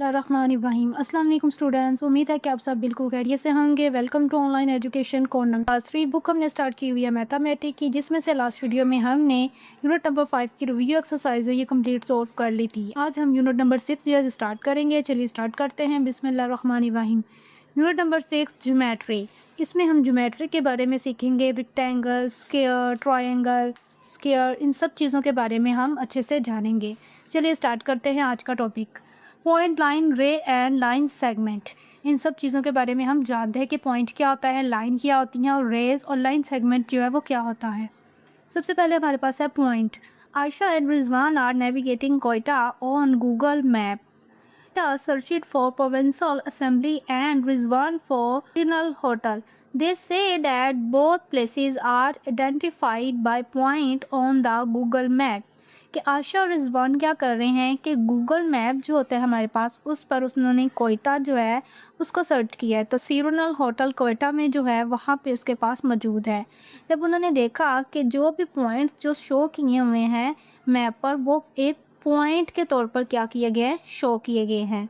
बिस्मिल्लाहिर्रहमानिर्रहीम। अस्सलाम वालेकुम स्टूडेंट्स, उम्मीद है कि आप सब बिल्कुल खैरियत से होंगे। Welcome to online education corner. आज फ्री बुक हमने स्टार्ट की हुई है मैथमेटिक्स की, जिसमें से लास्ट वीडियो में हमने यूनिट नंबर 5 की रिव्यू एक्सरसाइज है ये कंप्लीट सॉल्व कर ली थी। आज हम यूनिट नंबर 6 जो है स्टार्ट करेंगे। चलिए स्टार्ट करते हैं। बिस्मिल्लाहिर्रहमानिर्रहीम। Unit number 6 geometry. इसमें हम ज्योमेट्री के बारे में सीखेंगे। रेक्टेंगल, स्क्वायर, ट्रायंगल, स्क्वायर, इन सब चीज़ों के बारे में हम अच्छे से जानेंगे। चलिए स्टार्ट करते हैं आज का टॉपिक। पॉइंट, लाइन, रे एंड लाइन सेगमेंट। इन सब चीज़ों के बारे में हम जानते हैं कि पॉइंट क्या होता है, लाइन क्या होती है और रेज और लाइन सेगमेंट जो है वो क्या होता है। सबसे पहले हमारे पास है point. Ayesha and Rizwan are navigating Quetta on Google map. Searched for provincial assembly and Rizwan for regional hotel. They say that both places are identified by point on the Google map. कि आशा और रिजवान क्या कर रहे हैं कि गूगल मैप जो होता है हमारे पास उस पर उन्होंने कोयटा जो है उसको सर्च किया है, तो सीरोनल होटल कोयटा में जो है वहाँ पे उसके पास मौजूद है। जब उन्होंने देखा कि जो भी पॉइंट्स जो शो किए हुए हैं मैप पर वो एक पॉइंट के तौर पर क्या किए गए हैं, शो किए गए हैं।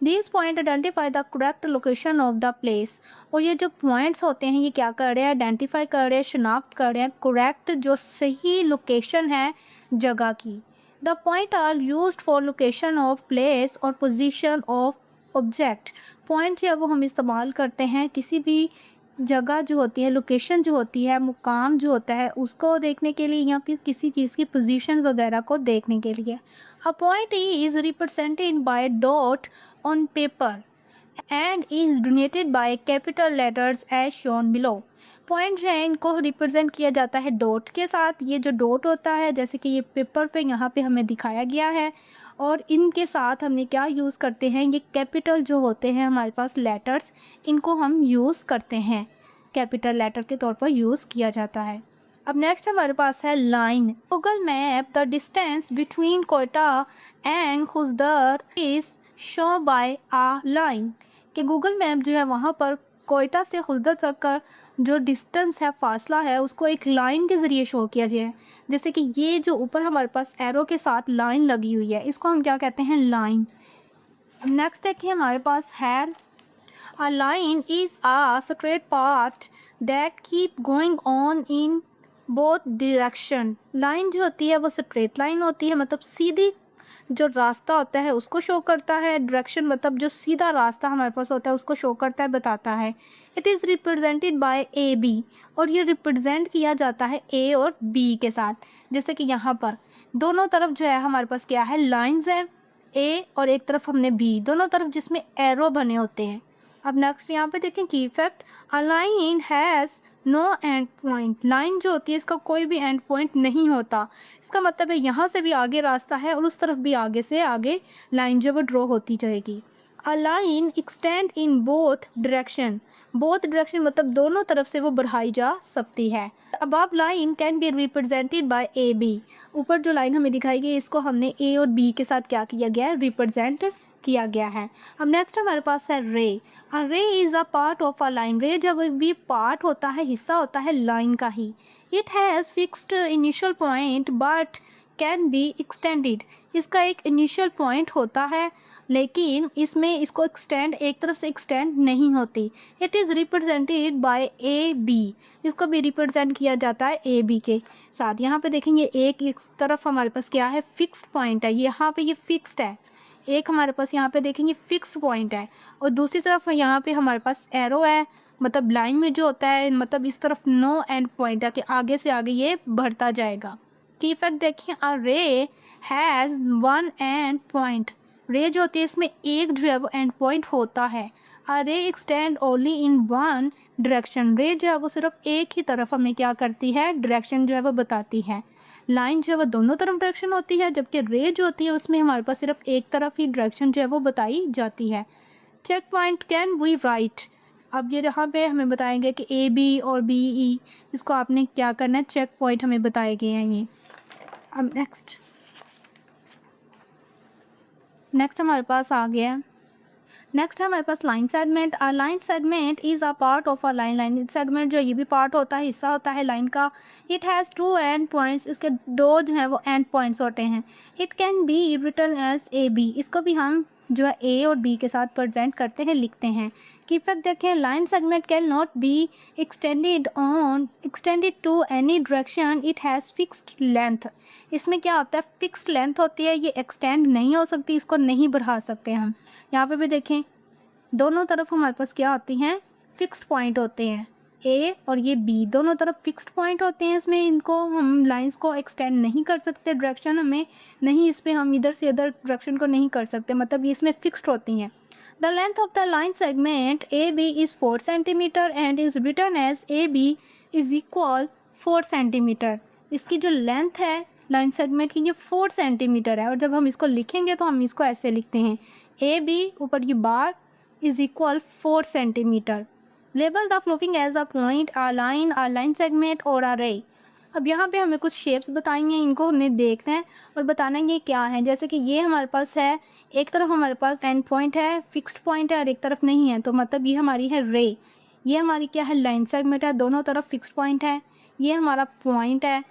These point identify the correct location of the place। और ये जो पॉइंट्स होते हैं ये क्या कर रहे हैं, आइडेंटिफाई कर रहे हैं, शनाख्त कर रहे हैं करेक्ट जो सही लोकेशन है जगह की। The point are use for location of place और पोजिशन ऑफ ऑब्जेक्ट। पॉइंट जो है वो हम इस्तेमाल करते हैं किसी भी जगह जो होती है, लोकेशन जो होती है, मुकाम जो होता है उसको देखने के लिए या फिर किसी चीज़ की पोजीशन वगैरह को देखने के लिए। A point is represented by dot on paper and is donated by capital letters as shown below. Point जो है इनको रिप्रेजेंट किया जाता है डॉट के साथ। ये जो डॉट होता है जैसे कि ये पेपर पे यहाँ पे हमें दिखाया गया है, और इनके साथ हमने क्या यूज़ करते हैं, ये कैपिटल जो होते हैं हमारे पास लेटर्स, इनको हम यूज़ करते हैं, कैपिटल लेटर के तौर पर यूज़ किया जाता है। अब नेक्स्ट हमारे पास है line. Google map the distance between Quetta and Khuzdar is show by a line. कि गूगल मैप जो है वहाँ पर कोयटा से खुसदर तक का जो डिस्टेंस है, फासला है, उसको एक लाइन के ज़रिए शो किया गया है। जैसे कि ये जो ऊपर हमारे पास एरो के साथ लाइन लगी हुई है इसको हम क्या कहते हैं, लाइन। नेक्स्ट देखिए हमारे पास है a line is a straight path that keep going on in both direction। Line जो होती है वो स्ट्रेट लाइन होती है, मतलब सीधी जो रास्ता होता है उसको शो करता है। डायरेक्शन मतलब जो सीधा रास्ता हमारे पास होता है उसको शो करता है, बताता है। It is represented by A B. और ये रिप्रेजेंट किया जाता है ए और बी के साथ। जैसे कि यहाँ पर दोनों तरफ जो है हमारे पास क्या है, लाइंस है, ए और एक तरफ हमने बी, दोनों तरफ जिसमें एरो बने होते हैं। अब नेक्स्ट यहाँ पे देखें की effect. A line has no end point. Line जो होती है इसका कोई भी एंड पॉइंट नहीं होता। इसका मतलब है यहाँ से भी आगे रास्ता है और उस तरफ भी आगे से आगे लाइन जो वो ड्रॉ होती जाएगी। A line extend in both direction. Both direction मतलब दोनों तरफ से वो बढ़ाई जा सकती है। Above line can be represented by A B. ऊपर जो लाइन हमें दिखाई गई इसको हमने ए और बी के साथ क्या किया गया है, रिप्रेजेंट किया गया है। अब नेक्स्ट हमारे पास है ray. A ray is a part of a line. Ray जब भी पार्ट होता है, हिस्सा होता है लाइन का ही। It has fixed initial point but can be extended. इसका एक इनिशियल पॉइंट होता है लेकिन इसमें इसको एक्सटेंड एक तरफ से एक्सटेंड नहीं होती। It is represented by A B. इसको भी रिप्रेजेंट किया जाता है ए बी के साथ। यहाँ पे देखेंगे एक तरफ हमारे पास क्या है, फिक्स्ड पॉइंट है, यहाँ पे ये फिक्स्ड है। एक हमारे पास यहाँ पे देखेंगे फिक्स्ड पॉइंट है और दूसरी तरफ यहाँ पे हमारे पास एरो है, मतलब लाइन में जो होता है मतलब इस तरफ नो एंड पॉइंट है कि आगे से आगे ये बढ़ता जाएगा। की इफेक्ट देखिए, अ रे हैज़ वन एंड पॉइंट। रे जो होती है इसमें एक जो है वो एंड पॉइंट होता है। अ रे extend only in one direction. रे जो है वो सिर्फ एक ही तरफ हमें क्या करती है, डायरेक्शन जो है वो बताती है। लाइन जो है वो दोनों तरफ डायरेक्शन होती है, जबकि रे जो होती है उसमें हमारे पास सिर्फ एक तरफ ही डायरेक्शन जो है वो बताई जाती है। Check point can we write. अब ये यहाँ पे हमें बताएंगे कि ए बी और बी ई, इसको आपने क्या करना है, चेक पॉइंट हमें बताए गए हैं ये। अब नेक्स्ट हमारे पास आ गया है। नेक्स्ट है हमारे पास line segment. A line segment is a part of a line. Line segment जो ये भी पार्ट होता है, हिस्सा होता है लाइन का। It has two end points. इसके दो जो हैं वो एंड पॉइंट्स होते हैं। It can be written as A B. इसको भी हम जो है ए और बी के साथ प्रेजेंट करते हैं, लिखते हैं। की फैक्ट देखें, line segment can not be extended to any direction, it has fixed length. इसमें क्या होता है, फिक्स्ड लेंथ होती है, ये एक्सटेंड नहीं हो सकती, इसको नहीं बढ़ा सकते हम। यहाँ पे भी देखें, दोनों तरफ हमारे पास क्या होती हैं, फिक्स्ड पॉइंट होते हैं। ए और ये बी दोनों तरफ फिक्स्ड पॉइंट होते हैं, इसमें इनको हम लाइंस को एक्सटेंड नहीं कर सकते, डायरेक्शन हमें नहीं, इस पर हम इधर से इधर डायरेक्शन को नहीं कर सकते, मतलब ये इसमें फिक्स्ड होती हैं। The length of the line segment A B is 4 centimetre and is written as A B is equal 4 centimetre. इसकी जो लेंथ है लाइन सेगमेंट की, ये 4 सेंटीमीटर है, और जब हम इसको लिखेंगे तो हम इसको ऐसे लिखते हैं, ए बी ऊपर की bar is equal 4 centimetre. Label the floating as a point, a line segment और आ रे। अब यहाँ पे हमें कुछ शेप्स बताई हैं, इनको हमने देखना है और बताना है ये क्या है। जैसे कि ये हमारे पास है, एक तरफ हमारे पास एंड पॉइंट है, फिक्स्ड पॉइंट है, और एक तरफ नहीं है, तो मतलब ये हमारी है रे। ये हमारी क्या है, लाइन सेगमेंट है, दोनों तरफ फिक्स्ड पॉइंट है। ये हमारा पॉइंट है,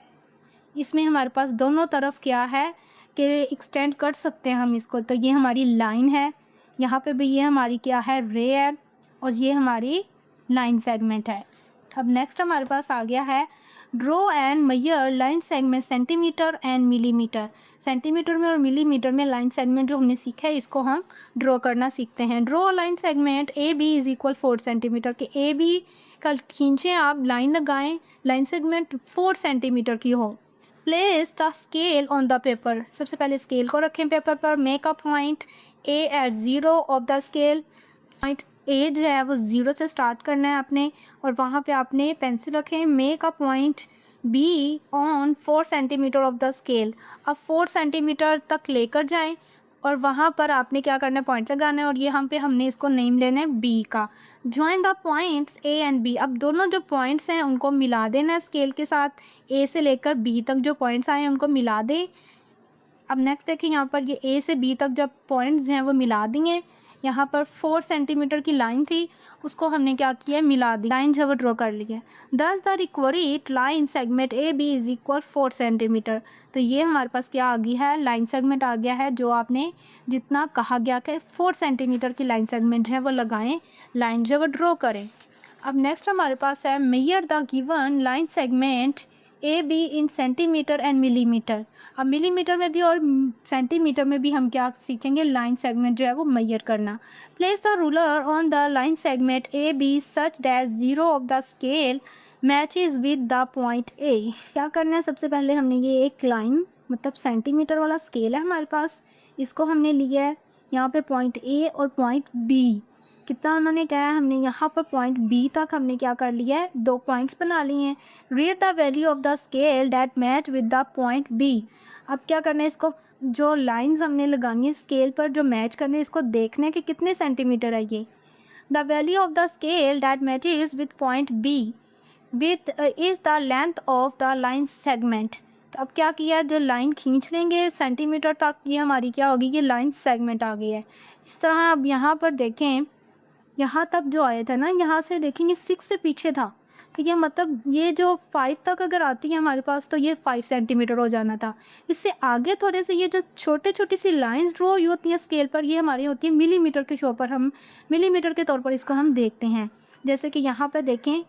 इसमें हमारे पास दोनों तरफ क्या है कि एक्सटेंड कर सकते हैं हम इसको, तो ये हमारी लाइन है। यहाँ पे भी ये हमारी क्या है, रे है, और ये हमारी लाइन सेगमेंट है। अब नेक्स्ट हमारे पास आ गया है, draw and measure line segment centimeter and millimeter. Centimeter में और मिलीमीटर में लाइन सेगमेंट जो हमने सीखा है, इसको हम ड्रॉ करना सीखते हैं। Draw line segment A B is equal 4 centimeter के, ए बी का खींचें आप, लाइन लगाएं, लाइन सेगमेंट 4 सेंटीमीटर की हो। Place the scale on the paper, सबसे पहले स्केल को रखें पेपर पर। Make a point A at 0 of the scale, point A जो है वो 0 से स्टार्ट करना है आपने, और वहाँ पे आपने पेंसिल रखें। Make a point be on 4 centimetre of the scale, अब 4 सेंटीमीटर तक लेकर जाएं, और वहाँ पर आपने क्या करना है, पॉइंट लगाना है, और ये हमने इसको नेम लेना है बी का। Join the points A and B, अब दोनों जो पॉइंट्स हैं उनको मिला देना है स्केल के साथ, ए से लेकर बी तक जो पॉइंट्स आए हैं उनको मिला दें। अब नेक्स्ट देखिए, यहाँ पर ये ए से बी तक जब पॉइंट्स हैं वो मिला दिए। यहाँ पर 4 सेंटीमीटर की लाइन थी, उसको हमने क्या किया, मिला दी, लाइन जो वो ड्रॉ कर ली है। Thus the required line segment A B is equal 4 centimeter. तो ये हमारे पास क्या आ गई है, लाइन सेगमेंट आ गया है, जो आपने जितना कहा गया कि 4 सेंटीमीटर की लाइन सेगमेंट है वो लगाएं, लाइन जो वो ड्रॉ करें। अब नेक्स्ट हमारे पास है, measure the given line segment A be in centimetre and millimetre. अब मिलीमीटर में भी और सेंटीमीटर में भी हम क्या सीखेंगे, लाइन सेगमेंट जो है वो मेजर करना। Place the ruler on the line segment A B such that 0 of the scale matches with the point A. क्या करना है, सबसे पहले हमने ये एक लाइन, मतलब सेंटीमीटर वाला स्केल है हमारे पास, इसको हमने लिया है यहाँ पे पॉइंट ए और पॉइंट बी। कितना उन्होंने कहा है, हमने यहाँ पर पॉइंट बी तक हमने क्या कर लिया है, 2 पॉइंट्स बना लिए हैं। Read the value of the scale that match with the point B. अब क्या करना है, इसको जो लाइंस हमने लगानी है स्केल पर जो मैच करने हैं, इसको देखना है कि कितने सेंटीमीटर है ये। The value of the scale that matches with point B with is the length of the line segment. तो अब क्या किया, जो लाइन खींच लेंगे सेंटीमीटर तक, ये हमारी क्या होगी, ये लाइन सेगमेंट आ गई है। इस तरह अब यहाँ पर देखें, यहाँ तक जो आया था ना, यहाँ से देखेंगे 6 से पीछे था, ठीक है, मतलब ये जो 5 तक अगर आती है हमारे पास तो ये 5 सेंटीमीटर हो जाना था। इससे आगे थोड़े से ये जो छोटे छोटी सी लाइंस ड्रॉ हुई होती हैं स्केल पर, ये हमारी होती है मिलीमीटर के शो पर, हम मिलीमीटर के तौर पर इसको हम देखते हैं। जैसे कि यहाँ पर देखें,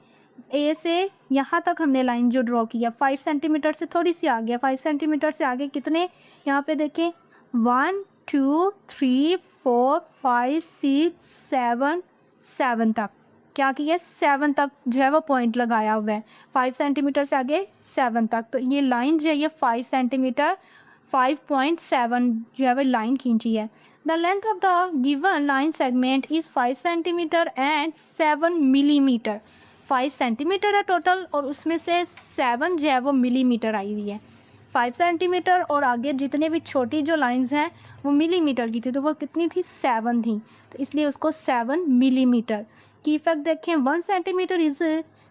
ए से यहाँ तक हमने लाइन जो ड्रॉ किया 5 सेंटीमीटर से थोड़ी सी आ गया, 5 सेंटीमीटर से आगे कितने, यहाँ पे देखें 1 2 3 4 5 6 7 तक क्या किया, 7 तक जो है वो पॉइंट लगाया हुआ है, 5 सेंटीमीटर से आगे 7 तक। तो ये लाइन जो है ये 5 सेंटीमीटर 5.7 जो है वो लाइन खींची है। The length of the given line segment is 5 centimetre and 7 millimetre. 5 centimetre है टोटल, और उसमें से 7 जो है वो मिलीमीटर आई हुई है। 5 सेंटीमीटर और आगे जितने भी छोटी जो लाइंस हैं वो मिलीमीटर की थी, तो वो कितनी थी, 7 थी, तो इसलिए उसको 7 मिलीमीटर। की इफेक्ट देखें, 1 centimetre is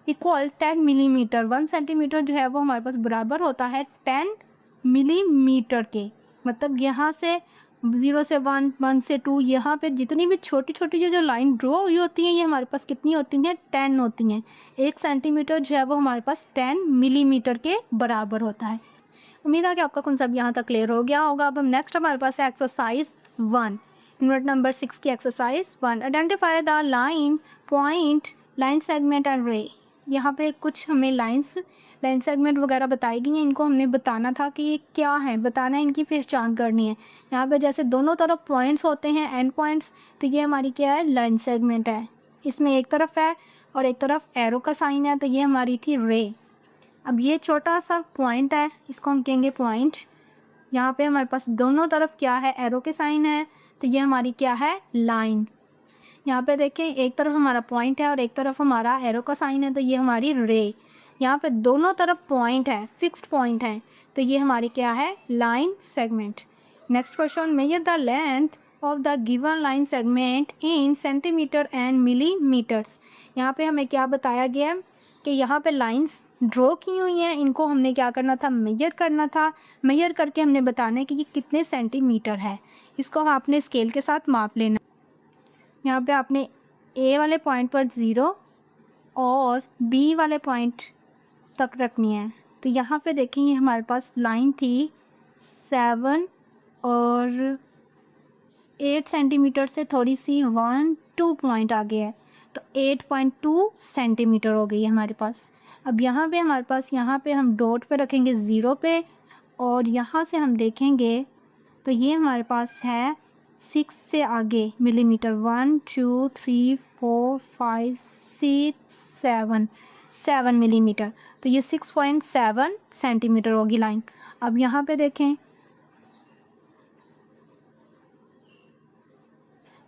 equal 10 millimetre. 1 centimetre जो है वो हमारे पास बराबर होता है 10 मिलीमीटर के। मतलब यहाँ से 0 से 1, 1 से 2, यहाँ पे जितनी भी छोटी छोटी जो लाइन ड्रॉ हुई होती हैं ये हमारे पास कितनी होती हैं, 10 होती हैं। 1 सेंटीमीटर जो है वो हमारे पास 10 मिलीमीटर के बराबर होता है। उम्मीद है कि आपका कॉन्सेप्ट यहाँ तक क्लियर हो गया होगा। अब हम नेक्स्ट हमारे पास है एक्सरसाइज 1। यूनिट नंबर 6 की exercise 1, identify the line point line segment and रे। यहाँ पे कुछ हमें लाइन सेगमेंट वगैरह बताई गई हैं, इनको हमने बताना था कि ये क्या है, बताना है, इनकी पहचान करनी है। यहाँ पे जैसे दोनों तरफ पॉइंट्स होते हैं, एंड पॉइंट्स, तो ये हमारी क्या है, लाइन सेगमेंट है। इसमें एक तरफ है और एक तरफ एरो का साइन है, तो ये हमारी थी रे। अब ये छोटा सा पॉइंट है, इसको हम कहेंगे पॉइंट। यहाँ पे हमारे पास दोनों तरफ क्या है, एरो के साइन है, तो ये हमारी क्या है, लाइन। यहाँ पे देखें, एक तरफ हमारा पॉइंट है और एक तरफ हमारा एरो का साइन है, तो ये हमारी रे। यहाँ पे दोनों तरफ पॉइंट है, फिक्स्ड पॉइंट है, तो ये हमारी क्या है, line segment. Next question, measure the length of the given line segment in centimetre and millimetres. यहाँ पे हमें क्या बताया गया है कि यहाँ पे लाइंस ड्रॉ की हुई हैं, इनको हमने क्या करना था, मेजर करना था। मेजर करके हमने बताना है कि ये कितने सेंटीमीटर है, इसको आपने स्केल के साथ माप लेना। यहाँ पे आपने ए वाले पॉइंट पर 0 और बी वाले पॉइंट तक रखनी है। तो यहाँ पे देखें, ये हमारे पास लाइन थी 7 और 8 सेंटीमीटर से थोड़ी सी 1-2 पॉइंट आगे है, तो 8.2 सेंटीमीटर हो गई है हमारे पास। अब यहाँ पे हमारे पास, यहाँ पे हम डॉट पे रखेंगे 0 पे, और यहाँ से हम देखेंगे तो ये हमारे पास है 6 से आगे मिलीमीटर, 1 2 3 4 5 6 7 मिलीमीटर, तो ये 6.7 सेंटीमीटर होगी लाइन। अब यहाँ पे देखें,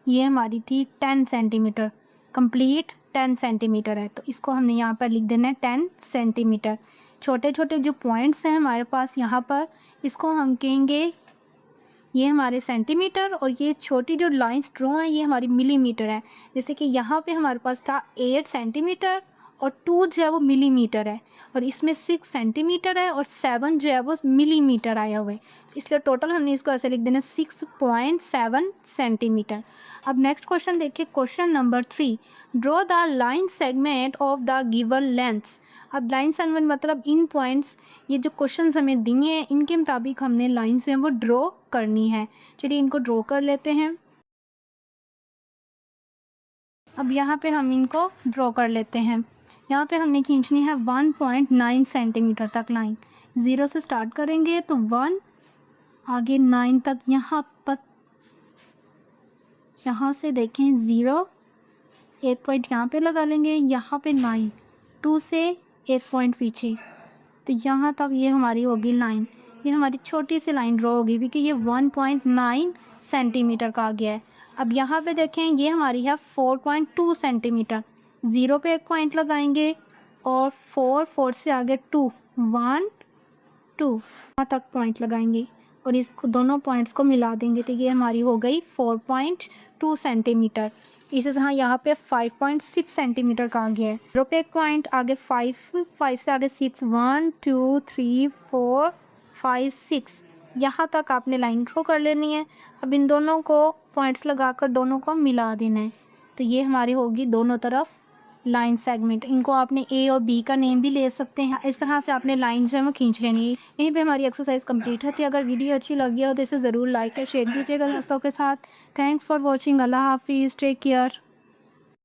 ये हमारी थी 10 सेंटीमीटर, कंप्लीट 10 सेंटीमीटर है, तो इसको हमने यहाँ पर लिख देना है 10 सेंटीमीटर। छोटे छोटे जो पॉइंट्स हैं हमारे पास यहाँ पर, इसको हम कहेंगे, ये हमारे सेंटीमीटर, और ये छोटी जो लाइंस ड्रॉ हैं ये हमारी मिलीमीटर है। जैसे कि यहाँ पे हमारे पास था 8 सेंटीमीटर और 2 जो है वो मिलीमीटर है, और इसमें 6 सेंटीमीटर है और 7 जो है वो मिलीमीटर आया हुआ है, इसलिए टोटल हमने इसको ऐसे लिख देना 6.7 सेंटीमीटर। अब नेक्स्ट क्वेश्चन देखिए, question number 3, draw the line segment of the given lengths. अब लाइन सेगमेंट मतलब इन पॉइंट्स, ये जो क्वेश्चन हमें दिए हैं इनके मुताबिक हमने लाइन से वो ड्रॉ करनी है। चलिए इनको ड्रॉ कर लेते हैं। अब यहाँ पे हम इनको ड्रॉ कर लेते हैं। यहाँ पे हमने खींचनी है 1.9 सेंटीमीटर तक लाइन। 0 से स्टार्ट करेंगे तो 1, आगे 9 तक, यहाँ पर, यहाँ से देखें 0, 1 पॉइंट यहाँ पे लगा लेंगे, यहाँ पे 9, 2 से 1 पॉइंट पीछे, तो यहाँ तक ये हमारी होगी लाइन। ये हमारी छोटी सी लाइन ड्रॉ होगी क्योंकि ये 1.9 सेंटीमीटर का आ गया है। अब यहाँ पे देखें, ये हमारी है 4.2 सेंटीमीटर। 0 पे 1 पॉइंट लगाएंगे और 4 से आगे 2, 1 2 यहाँ तक पॉइंट लगाएंगे और इसको दोनों पॉइंट्स को मिला देंगे, तो ये हमारी हो गई 4.2 सेंटीमीटर। इसी तरह यहाँ पे 5.6 सेंटीमीटर का आ गया है। 0 पे 1 पॉइंट, आगे 5 से आगे 6, 1 2 3 4 5 6, यहाँ तक आपने लाइन ड्रॉ कर लेनी है। अब इन दोनों को पॉइंट्स लगाकर दोनों को मिला देना है, तो ये हमारी होगी दोनों तरफ लाइन सेगमेंट। इनको आपने ए और बी का नेम भी ले सकते हैं। इस तरह से आपने लाइन जो है वो खींच लेनी है। यहीं पे हमारी एक्सरसाइज कंप्लीट होती है। अगर वीडियो अच्छी लगी हो तो इसे ज़रूर लाइक और शेयर कीजिएगा दोस्तों के साथ। Thanks for watching. अल्लाह हाफिज़, टेक केयर।